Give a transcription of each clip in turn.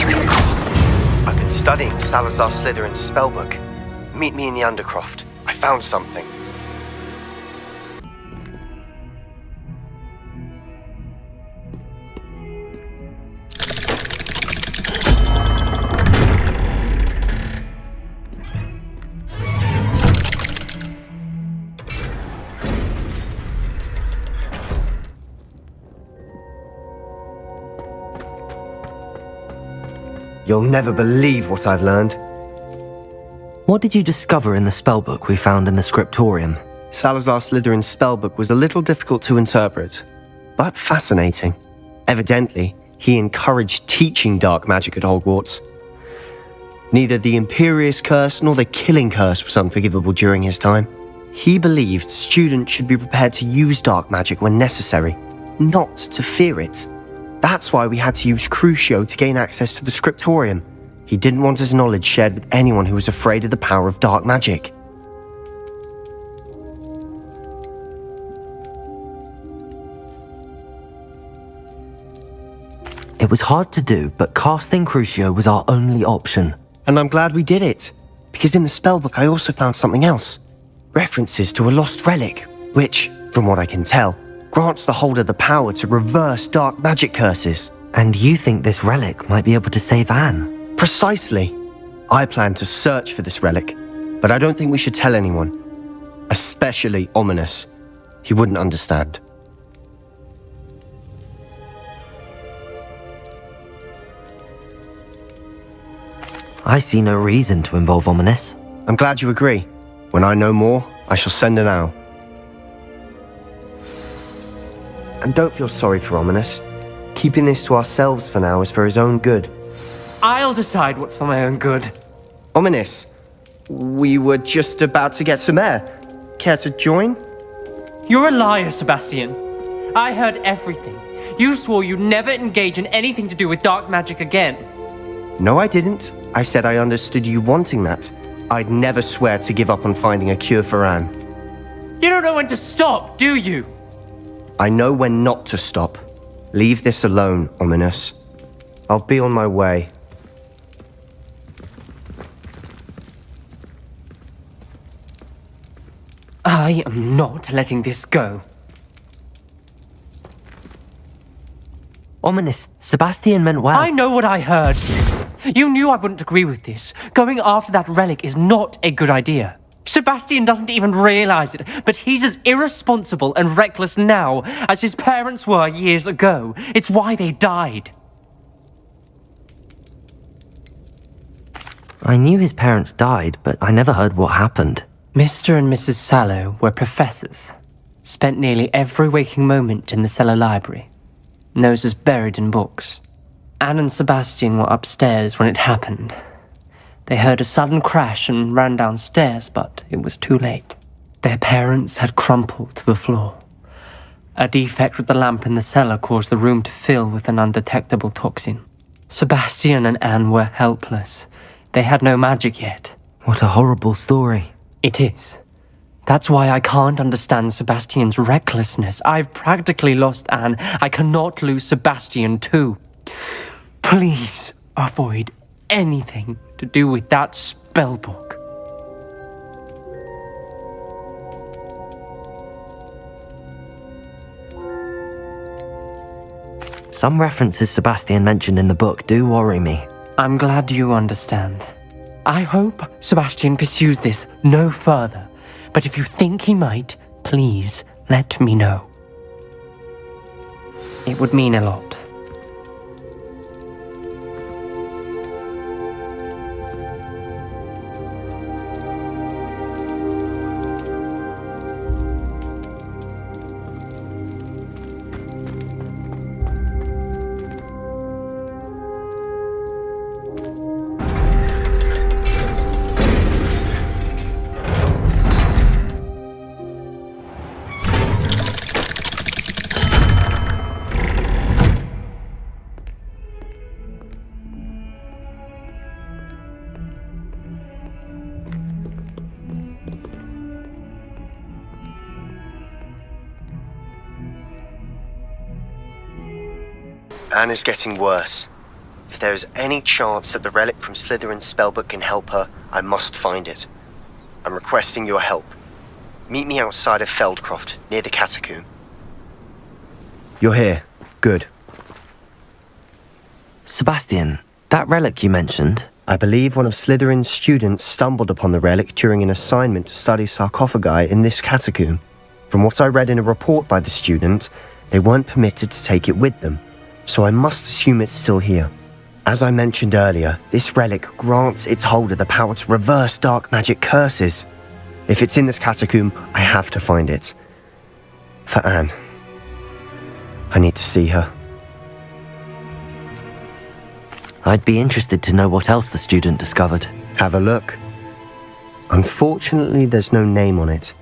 use. I've been studying Salazar Slytherin's spellbook. Meet me in the Undercroft. I found something. You'll never believe what I've learned. What did you discover in the spellbook we found in the scriptorium? Salazar Slytherin's spellbook was a little difficult to interpret, but fascinating. Evidently, he encouraged teaching dark magic at Hogwarts. Neither the Imperious Curse nor the Killing Curse was unforgivable during his time. He believed students should be prepared to use dark magic when necessary, not to fear it. That's why we had to use Crucio to gain access to the scriptorium. He didn't want his knowledge shared with anyone who was afraid of the power of dark magic. It was hard to do, but casting Crucio was our only option. And I'm glad we did it, because in the spellbook I also found something else. References to a lost relic, which, from what I can tell, grants the holder the power to reverse dark magic curses. And you think this relic might be able to save Anne? Precisely. I plan to search for this relic, but I don't think we should tell anyone. Especially Ominous. He wouldn't understand. I see no reason to involve Ominous. I'm glad you agree. When I know more, I shall send an owl. And don't feel sorry for Ominous. Keeping this to ourselves for now is for his own good. I'll decide what's for my own good. Ominous, we were just about to get some air. Care to join? You're a liar, Sebastian. I heard everything. You swore you'd never engage in anything to do with dark magic again. No, I didn't. I said I understood you wanting that. I'd never swear to give up on finding a cure for Anne. You don't know when to stop, do you? I know when not to stop. Leave this alone, Ominous. I'll be on my way. I am not letting this go. Ominous, Sebastian meant well. I know what I heard. You knew I wouldn't agree with this. Going after that relic is not a good idea. Sebastian doesn't even realize it, but he's as irresponsible and reckless now as his parents were years ago. It's why they died. I knew his parents died, but I never heard what happened. Mr. and Mrs. Sallow were professors. Spent nearly every waking moment in the cellar library. Noses buried in books. Anne and Sebastian were upstairs when it happened. They heard a sudden crash and ran downstairs, but it was too late. Their parents had crumpled to the floor. A defect with the lamp in the cellar caused the room to fill with an undetectable toxin. Sebastian and Anne were helpless. They had no magic yet. What a horrible story. It is. That's why I can't understand Sebastian's recklessness. I've practically lost Anne. I cannot lose Sebastian too. Please avoid anything to do with that spellbook. Some references Sebastian mentioned in the book do worry me. I'm glad you understand. I hope Sebastian pursues this no further. But if you think he might, please let me know. It would mean a lot. Anne is getting worse. If there is any chance that the relic from Slytherin's spellbook can help her, I must find it. I'm requesting your help. Meet me outside of Feldcroft, near the catacomb. You're here. Good. Sebastian, that relic you mentioned... I believe one of Slytherin's students stumbled upon the relic during an assignment to study sarcophagi in this catacomb. From what I read in a report by the student, they weren't permitted to take it with them, so I must assume it's still here. As I mentioned earlier, this relic grants its holder the power to reverse dark magic curses. If it's in this catacomb, I have to find it. For Anne. I need to see her. I'd be interested to know what else the student discovered. Have a look. Unfortunately, there's no name on it,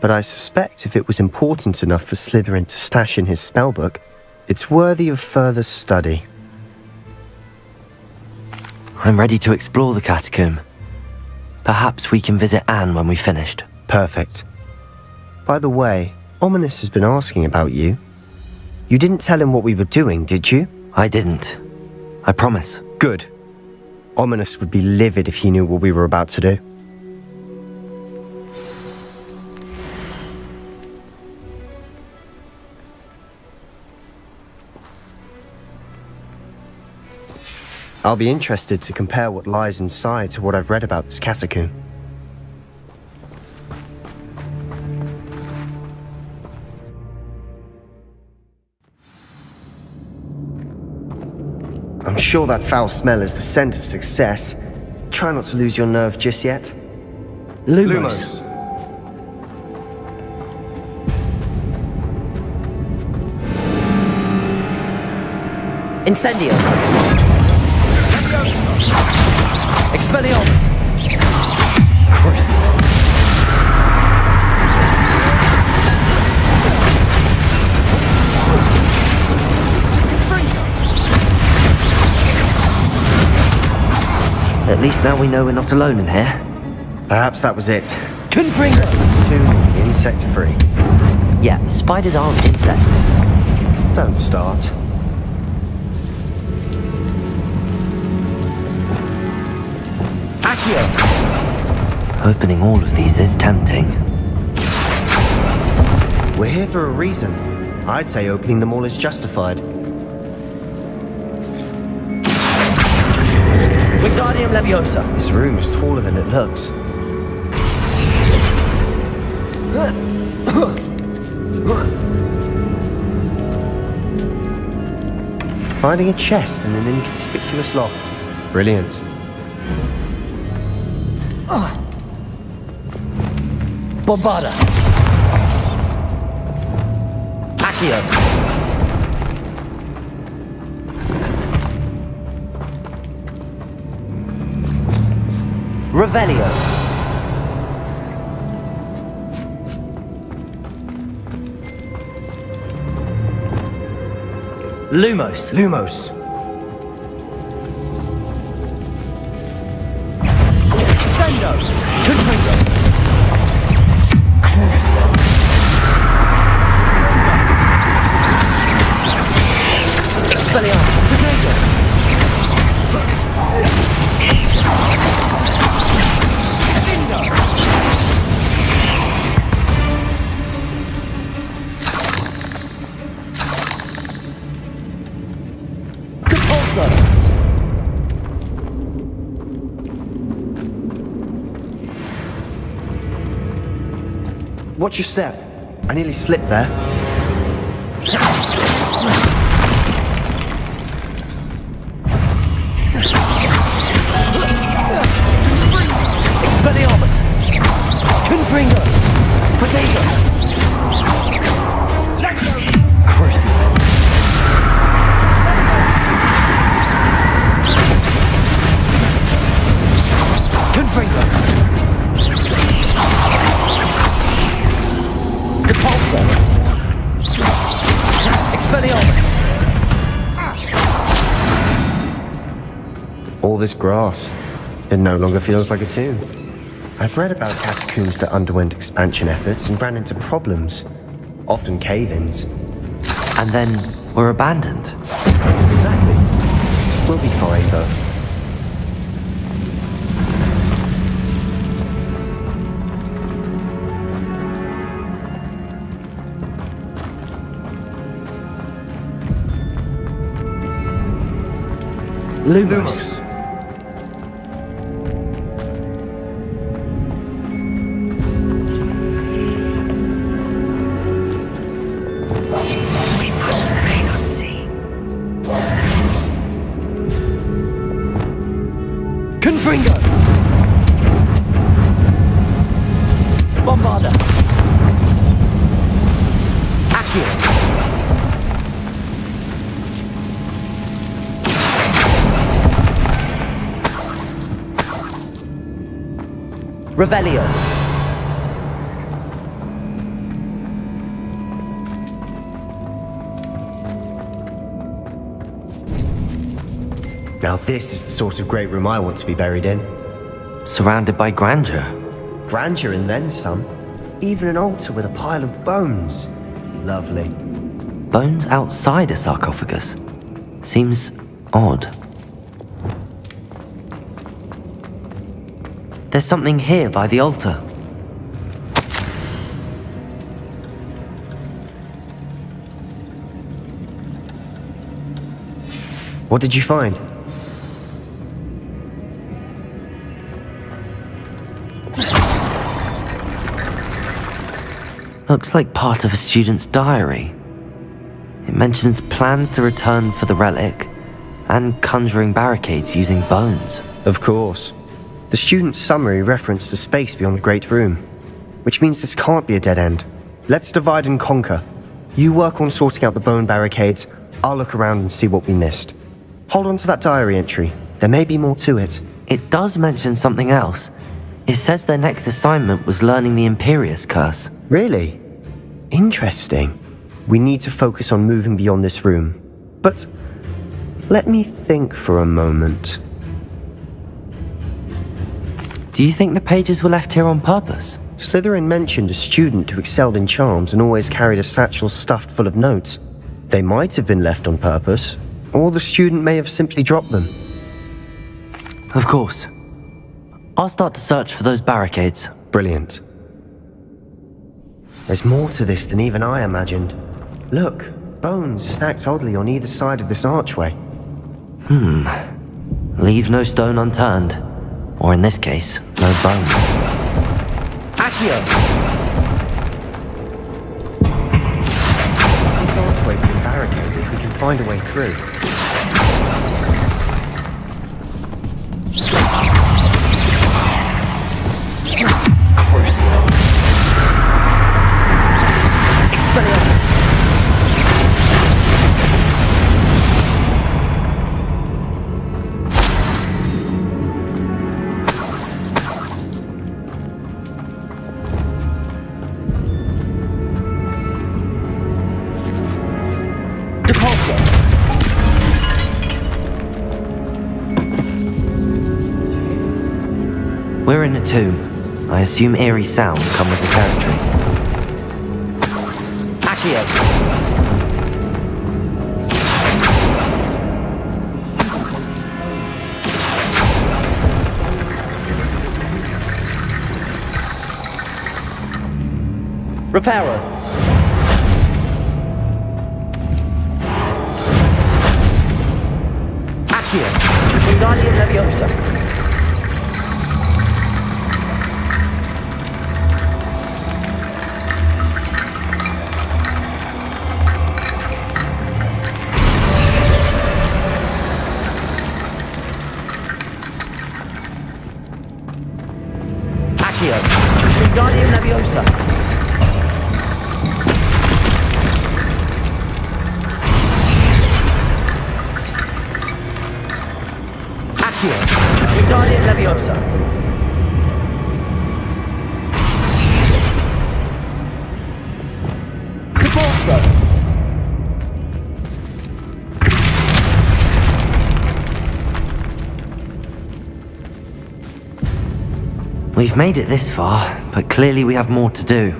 but I suspect if it was important enough for Slytherin to stash in his spellbook, it's worthy of further study. I'm ready to explore the catacomb. Perhaps we can visit Anne when we've finished. Perfect. By the way, Ominous has been asking about you. You didn't tell him what we were doing, did you? I didn't. I promise. Good. Ominous would be livid if he knew what we were about to do. I'll be interested to compare what lies inside to what I've read about this catacomb. I'm sure that foul smell is the scent of success. Try not to lose your nerve just yet. Lumos. Incendio. Expelliarmus. Crucible. At least now we know we're not alone in here. Perhaps that was it. Confringo! 2, insect-free. Yeah, the spiders aren't insects. Don't start. Accio! Opening all of these is tempting. We're here for a reason. I'd say opening them all is justified. Wingardium Leviosa. This room is taller than it looks. Finding a chest in an inconspicuous loft. Brilliant. Bombarda. Accio. Revelio. Lumos. Lumos. Sendo. Confringo. Crucio. Expelliarmus. Confringo. Watch your step. I nearly slipped there. Expelliarmus. Confringo. Potato. Crucio. Confringo. Depulso. Expelliarmus. All this grass. It no longer feels like a tomb. I've read about catacombs that underwent expansion efforts and ran into problems. Often cave-ins. And then were abandoned. Exactly. We'll be fine, though. Lumos. We must remain unseen. Confringo! Bombarda! Accio! Revelio! Now this is the sort of great room I want to be buried in. Surrounded by grandeur. Grandeur and then some. Even an altar with a pile of bones. Lovely. Bones outside a sarcophagus. Seems odd. There's something here by the altar. What did you find? Looks like part of a student's diary. It mentions plans to return for the relic and conjuring barricades using bones. Of course. The student's summary referenced a space beyond the Great Room, which means this can't be a dead end. Let's divide and conquer. You work on sorting out the bone barricades, I'll look around and see what we missed. Hold on to that diary entry. There may be more to it. It does mention something else. It says their next assignment was learning the Imperius Curse. Really? Interesting. We need to focus on moving beyond this room. But let me think for a moment. Do you think the pages were left here on purpose? Slytherin mentioned a student who excelled in charms and always carried a satchel stuffed full of notes. They might have been left on purpose, or the student may have simply dropped them. Of course. I'll start to search for those barricades. Brilliant. There's more to this than even I imagined. Look, bones stacked oddly on either side of this archway. Leave no stone unturned. Or in this case, no bone. Accio! This archway's been barricaded. We can find a way through. Crucio. Expelliarmus. We're in a tomb. I assume eerie sounds come with the territory. Accio! Reparo! Accio! Wingardium Leviosa! Wingardium Leviosa. Accio. Wingardium Leviosa. Repulso. We've made it this far, but clearly we have more to do.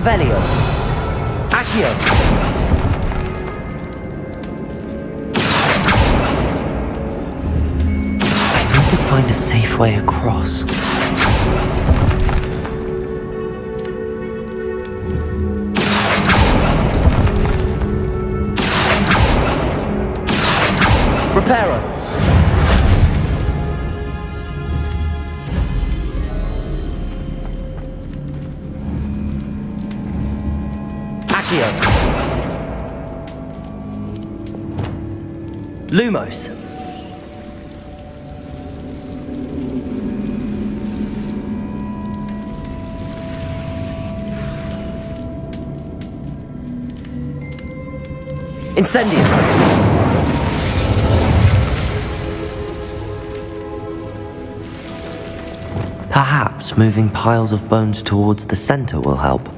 Revelio. Accio. I need to find a safe way across. Reparo. Accio. Lumos. Incendio. Perhaps moving piles of bones towards the center will help.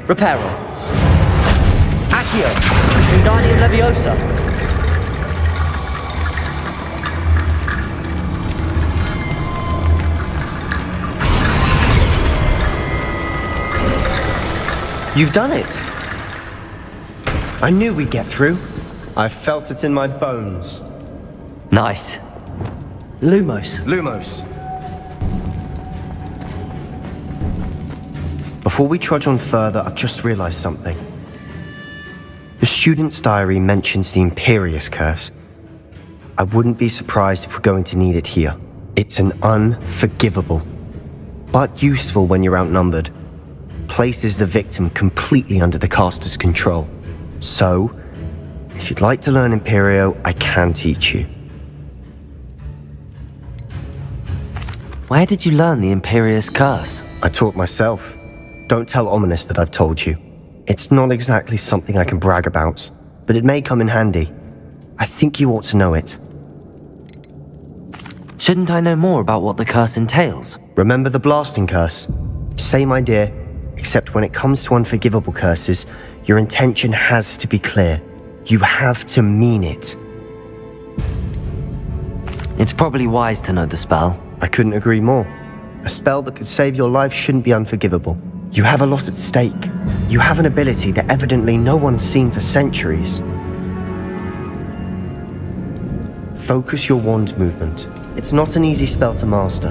Reparo. Accio. Wingardium Leviosa. You've done it! I knew we'd get through. I felt it in my bones. Nice. Lumos. Lumos. Before we trudge on further, I've just realized something. The student's diary mentions the Imperius Curse. I wouldn't be surprised if we're going to need it here. It's an unforgivable, but useful when you're outnumbered. Places the victim completely under the caster's control. So, if you'd like to learn Imperio, I can teach you. Where did you learn the Imperius Curse? I taught myself. Don't tell Ominous that I've told you. It's not exactly something I can brag about, but it may come in handy. I think you ought to know it. Shouldn't I know more about what the curse entails? Remember the blasting curse? Same idea, except when it comes to unforgivable curses, your intention has to be clear. You have to mean it. It's probably wise to know the spell. I couldn't agree more. A spell that could save your life shouldn't be unforgivable. You have a lot at stake. You have an ability that evidently no one's seen for centuries. Focus your wand movement. It's not an easy spell to master.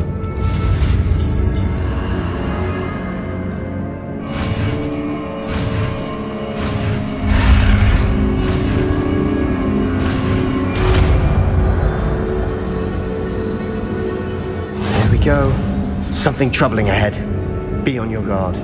There we go. Something troubling ahead. Be on your guard.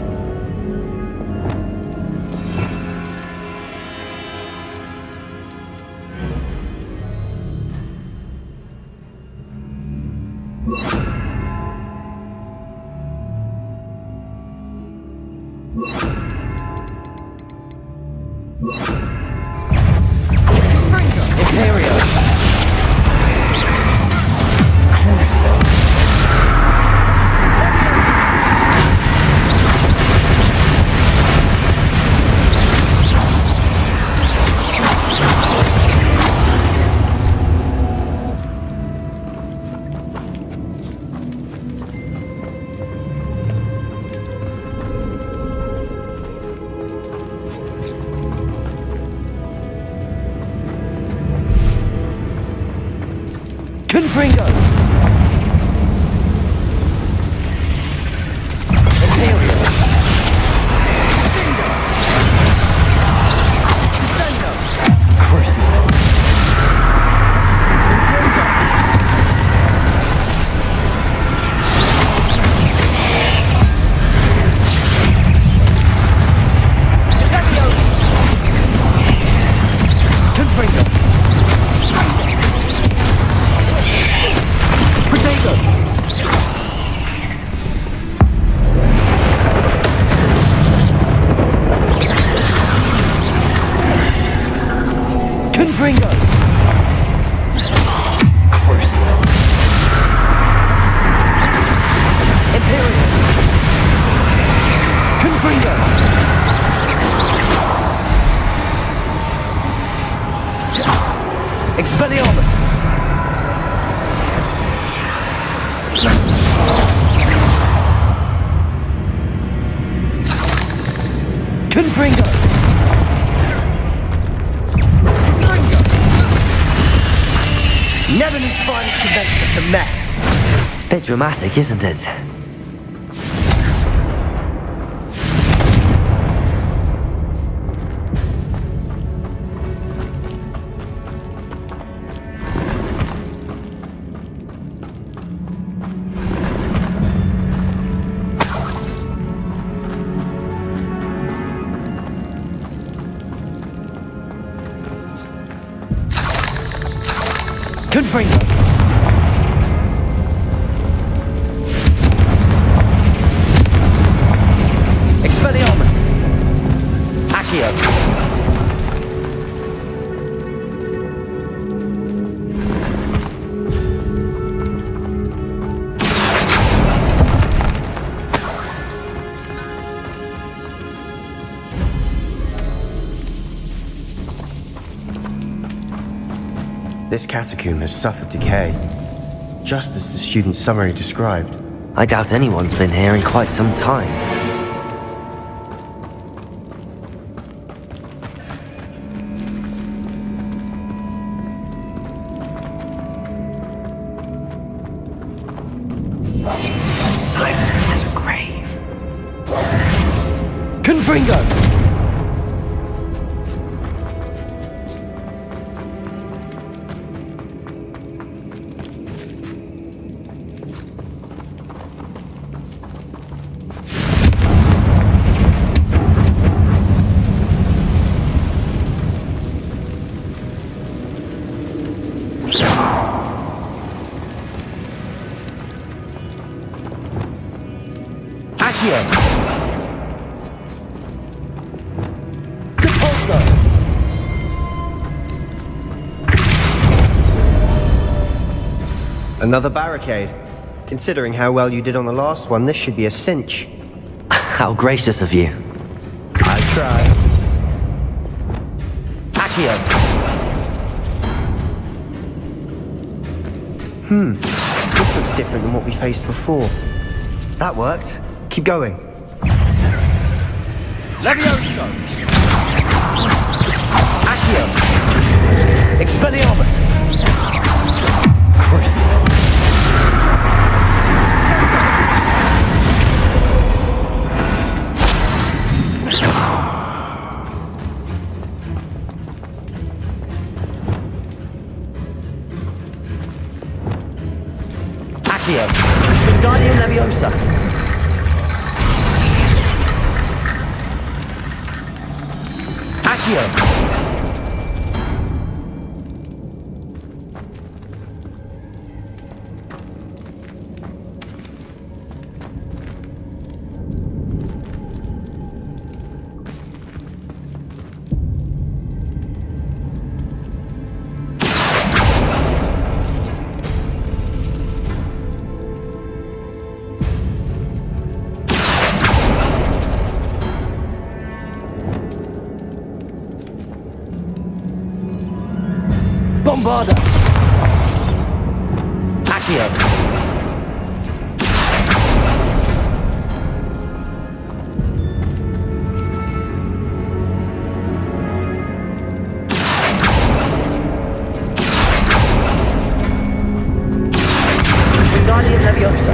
Confringo! Imperial! Crucible! Confringo! Confringo! Crucible! Imperial! Confringo! Confringo! Never knew spiders could make such a mess. Bit dramatic, isn't it? Confringo! Expelliarmus! Accio! This catacomb has suffered decay, just as the student's summary described. I doubt anyone's been here in quite some time. Silent as a grave. Confringo! Another barricade. Considering how well you did on the last one, this should be a cinch. How gracious of you. I try. Accio! This looks different than what we faced before. That worked. Keep going. Levioso! Accio! Expelliarmus! Crucible! Accio! Wingardium Leviosa! Accio! Bombarda! Accio! Wingardium Leviosa!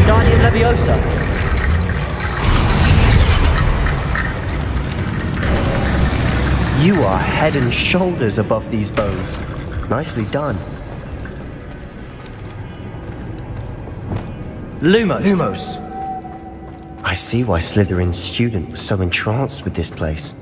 Wingardium Leviosa! You are head and shoulders above these bones. Nicely done. Lumos. Lumos. I see why Slytherin's student was so entranced with this place.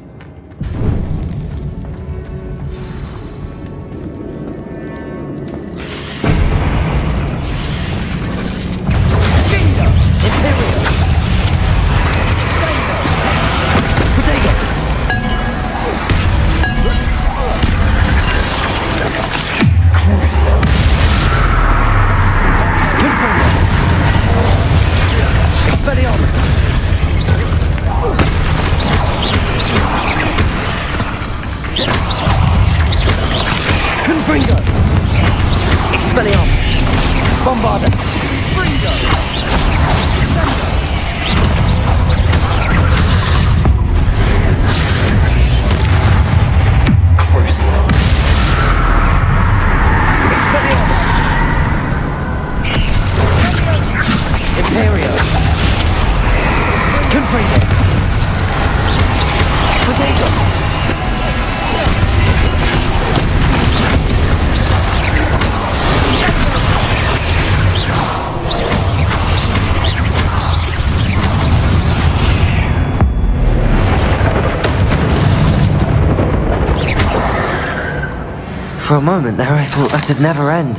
For a moment there, I thought that'd never end.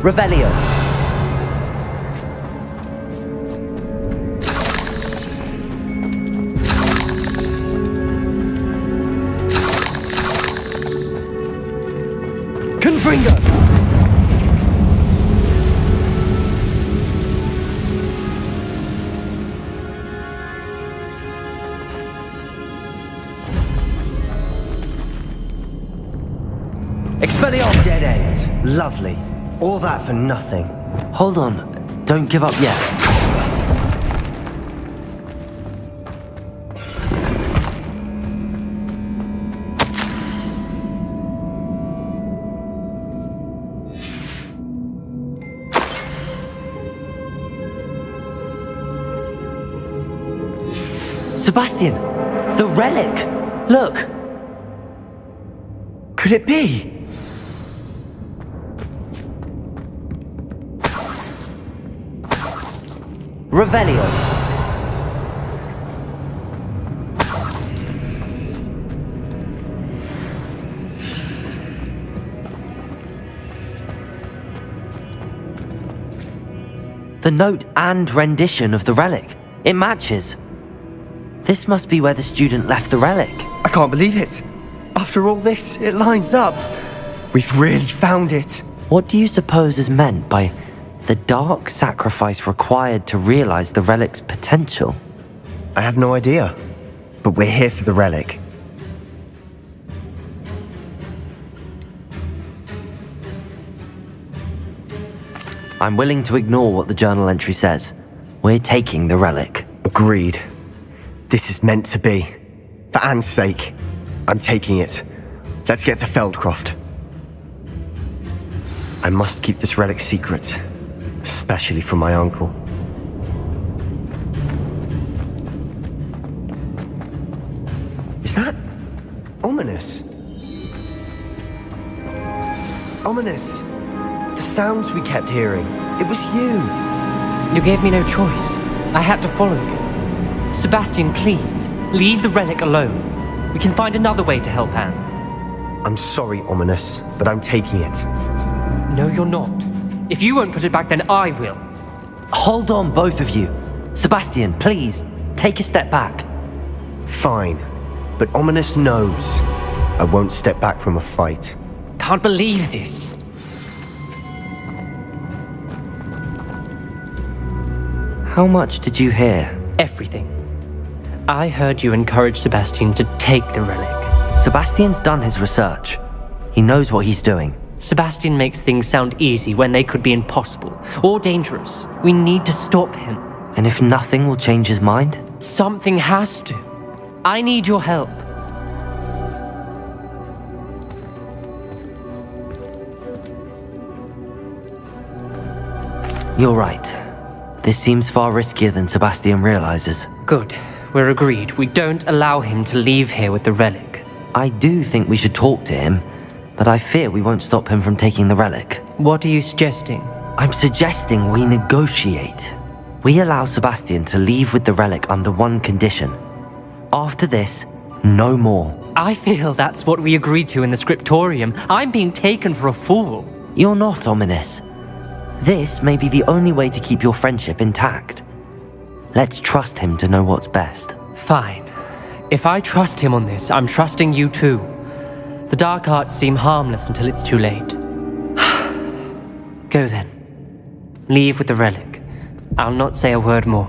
Revelio. Confringo! Expelliarmus! Dead end. Lovely. All that for nothing. Hold on. Don't give up yet. Sebastian! The relic! Look! Could it be? Revelio. The note and rendition of the relic. It matches. This must be where the student left the relic. I can't believe it. After all this, it lines up. We've really found it. What do you suppose is meant by the dark sacrifice required to realize the relic's potential? I have no idea. But we're here for the relic. I'm willing to ignore what the journal entry says. We're taking the relic. Agreed. This is meant to be. For Anne's sake, I'm taking it. Let's get to Feldcroft. I must keep this relic secret, especially from my uncle. Is that ominous? Ominous. The sounds we kept hearing. It was you. You gave me no choice. I had to follow you. Sebastian, please, leave the relic alone. We can find another way to help Anne. I'm sorry, Ominous, but I'm taking it. No, you're not. If you won't put it back, then I will. Hold on, both of you. Sebastian, please, take a step back. Fine, but Ominous knows I won't step back from a fight. Can't believe this. How much did you hear? Everything. I heard you encourage Sebastian to take the relic. Sebastian's done his research. He knows what he's doing. Sebastian makes things sound easy when they could be impossible or dangerous. We need to stop him. And if nothing will change his mind? Something has to. I need your help. You're right. This seems far riskier than Sebastian realizes. Good. We're agreed. We don't allow him to leave here with the relic. I do think we should talk to him, but I fear we won't stop him from taking the relic. What are you suggesting? I'm suggesting we negotiate. We allow Sebastian to leave with the relic under one condition. After this, no more. I feel that's what we agreed to in the scriptorium. I'm being taken for a fool. You're not ominous. This may be the only way to keep your friendship intact. Let's trust him to know what's best. Fine. If I trust him on this, I'm trusting you too. The dark arts seem harmless until it's too late. Go then. Leave with the relic. I'll not say a word more.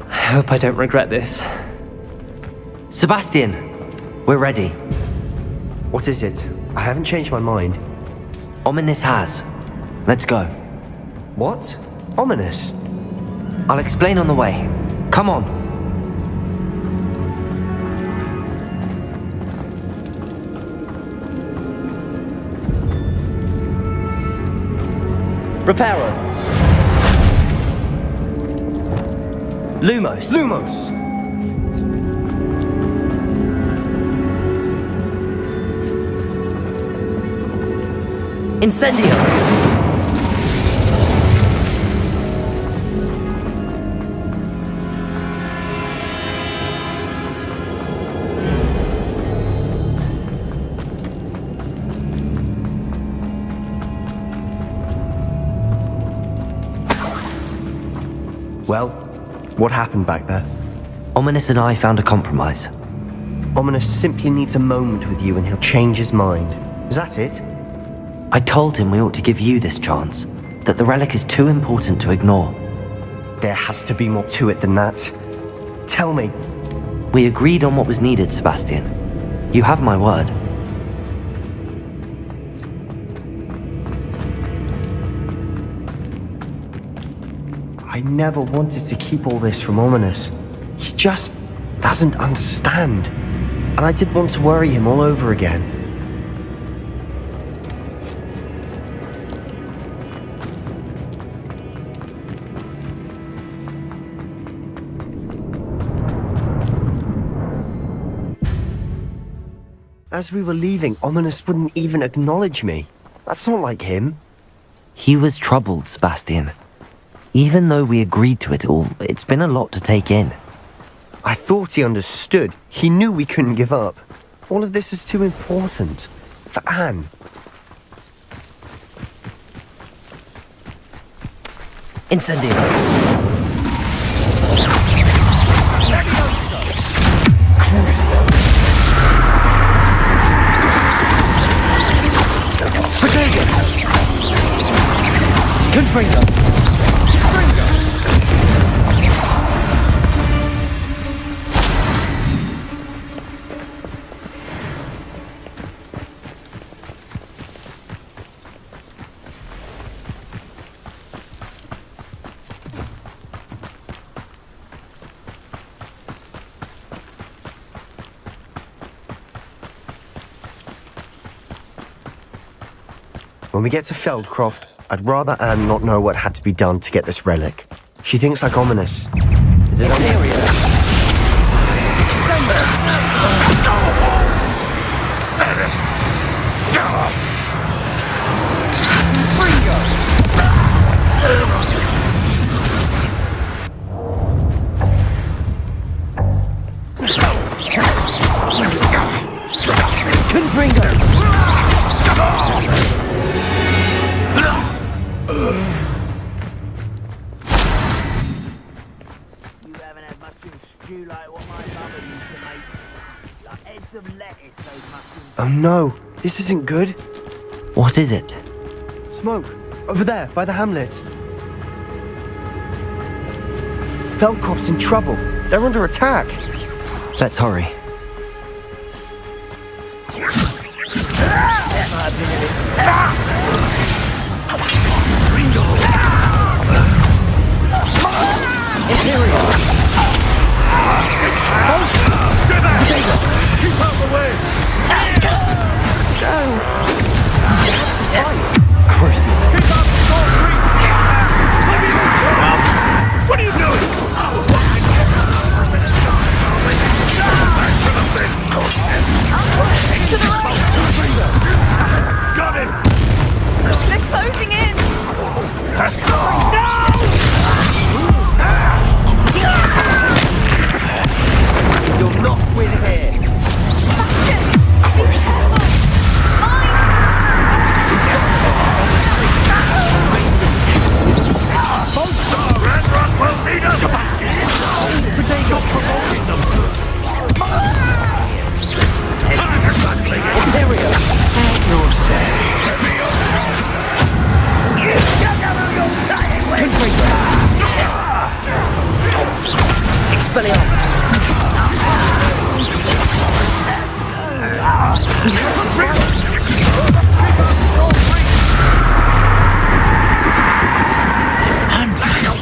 I hope I don't regret this. Sebastian, we're ready. What is it? I haven't changed my mind. Ominous has. Let's go. What? Ominous? I'll explain on the way. Come on. Reparo! Lumos. Lumos! Incendio! Well, what happened back there? Ominous and I found a compromise. Ominous simply needs a moment with you and he'll change his mind. Is that it? I told him we ought to give you this chance, that the relic is too important to ignore. There has to be more to it than that. Tell me. We agreed on what was needed, Sebastian. You have my word. I never wanted to keep all this from Ominous. He just doesn't understand. And I didn't want to worry him all over again. As we were leaving, Ominous wouldn't even acknowledge me. That's not like him. He was troubled, Sebastian. Even though we agreed to it all, it's been a lot to take in. I thought he understood. He knew we couldn't give up. All of this is too important. For Anne. Incendio! Confringo! When we get to Feldcroft, I'd rather Anne not know what had to be done to get this relic. She thinks like Ominous. Oh no, this isn't good. What is it? Smoke, over there, by the hamlet. Feldcroft's in trouble. They're under attack. Let's hurry. Keep out the way! Crucial. Keep out the cold reach! What are you doing? Back to the thing!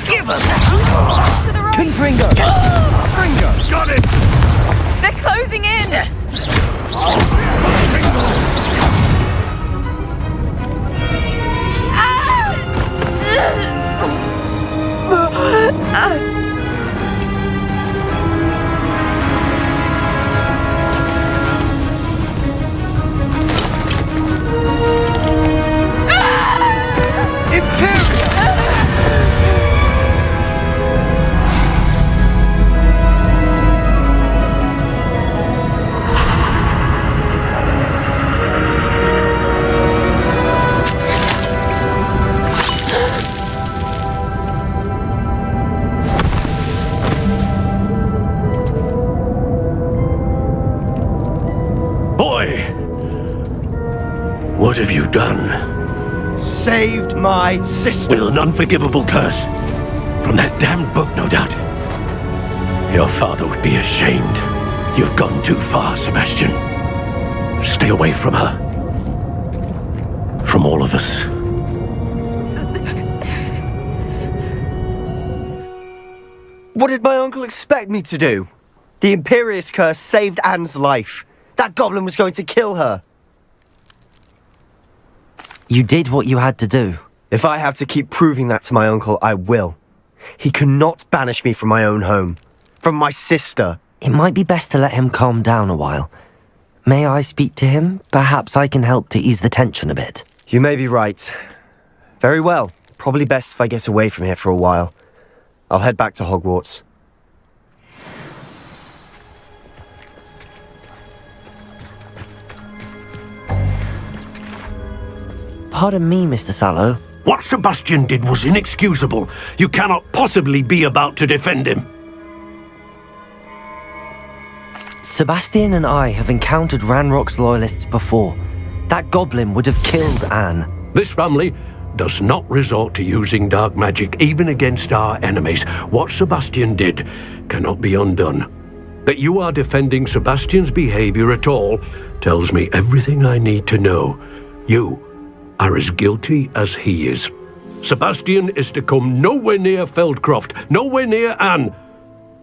Give us to the right. Confringo! Fringo! Got it! They're closing in. What have you done? Saved my sister. With an unforgivable curse. From that damned book, no doubt. Your father would be ashamed. You've gone too far, Sebastian. Stay away from her. From all of us. What did my uncle expect me to do? The Imperious curse saved Anne's life. That goblin was going to kill her. You did what you had to do. If I have to keep proving that to my uncle, I will. He cannot banish me from my own home. From my sister. It might be best to let him calm down a while. May I speak to him? Perhaps I can help to ease the tension a bit. You may be right. Very well. Probably best if I get away from here for a while. I'll head back to Hogwarts. Pardon me, Mr. Sallow. What Sebastian did was inexcusable. You cannot possibly be about to defend him. Sebastian and I have encountered Ranrock's loyalists before. That goblin would have killed Anne. This family does not resort to using dark magic even against our enemies. What Sebastian did cannot be undone. That you are defending Sebastian's behavior at all tells me everything I need to know. You are as guilty as he is. Sebastian is to come nowhere near Feldcroft, nowhere near Anne.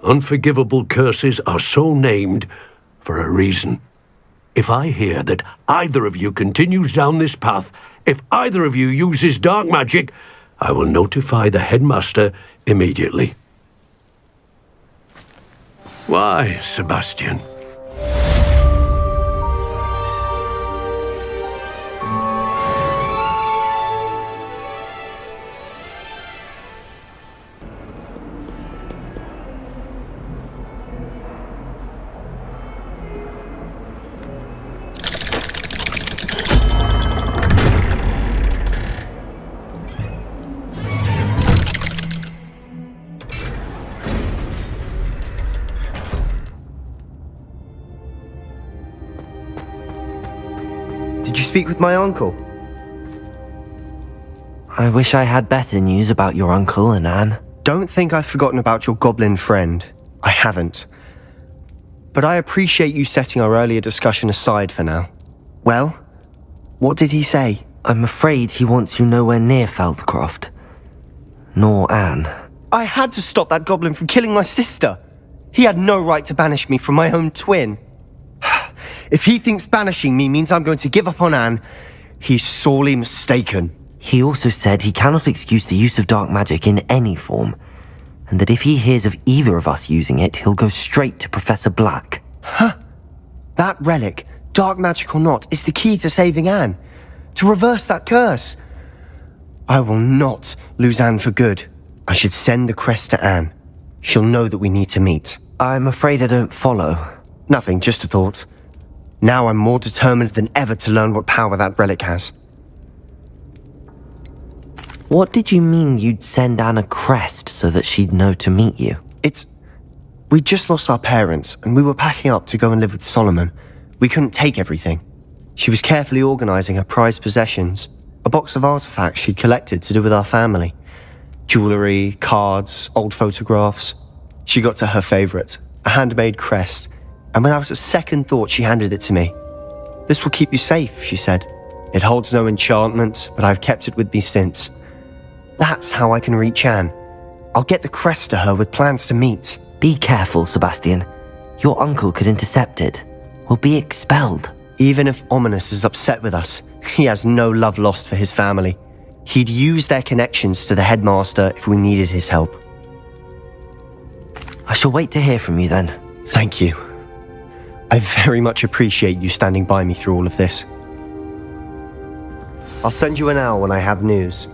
Unforgivable curses are so named for a reason. If I hear that either of you continues down this path, if either of you uses dark magic, I will notify the headmaster immediately. Why, Sebastian? Did you speak with my uncle? I wish I had better news about your uncle and Anne. Don't think I've forgotten about your goblin friend. I haven't. But I appreciate you setting our earlier discussion aside for now. Well, what did he say? I'm afraid he wants you nowhere near Feldcroft. Nor Anne. I had to stop that goblin from killing my sister. He had no right to banish me from my own twin. If he thinks banishing me means I'm going to give up on Anne, he's sorely mistaken. He also said he cannot excuse the use of dark magic in any form, and that if he hears of either of us using it, he'll go straight to Professor Black. Huh? That relic, dark magic or not, is the key to saving Anne. To reverse that curse. I will not lose Anne for good. I should send the crest to Anne. She'll know that we need to meet. I'm afraid I don't follow. Nothing, just a thought. Now I'm more determined than ever to learn what power that relic has. What did you mean you'd send Anne a crest so that she'd know to meet you? We just lost our parents, and we were packing up to go and live with Solomon. We couldn't take everything. She was carefully organizing her prized possessions, a box of artifacts she'd collected to do with our family. Jewelry, cards, old photographs. She got to her favorite, a handmade crest, and without a second thought she handed it to me. This will keep you safe, she said. It holds no enchantment, but I've kept it with me since. That's how I can reach Anne. I'll get the crest to her with plans to meet. Be careful, Sebastian. Your uncle could intercept it. We'll be expelled. Even if Ominous is upset with us, he has no love lost for his family. He'd use their connections to the headmaster if we needed his help. I shall wait to hear from you then. Thank you. I very much appreciate you standing by me through all of this. I'll send you an owl when I have news.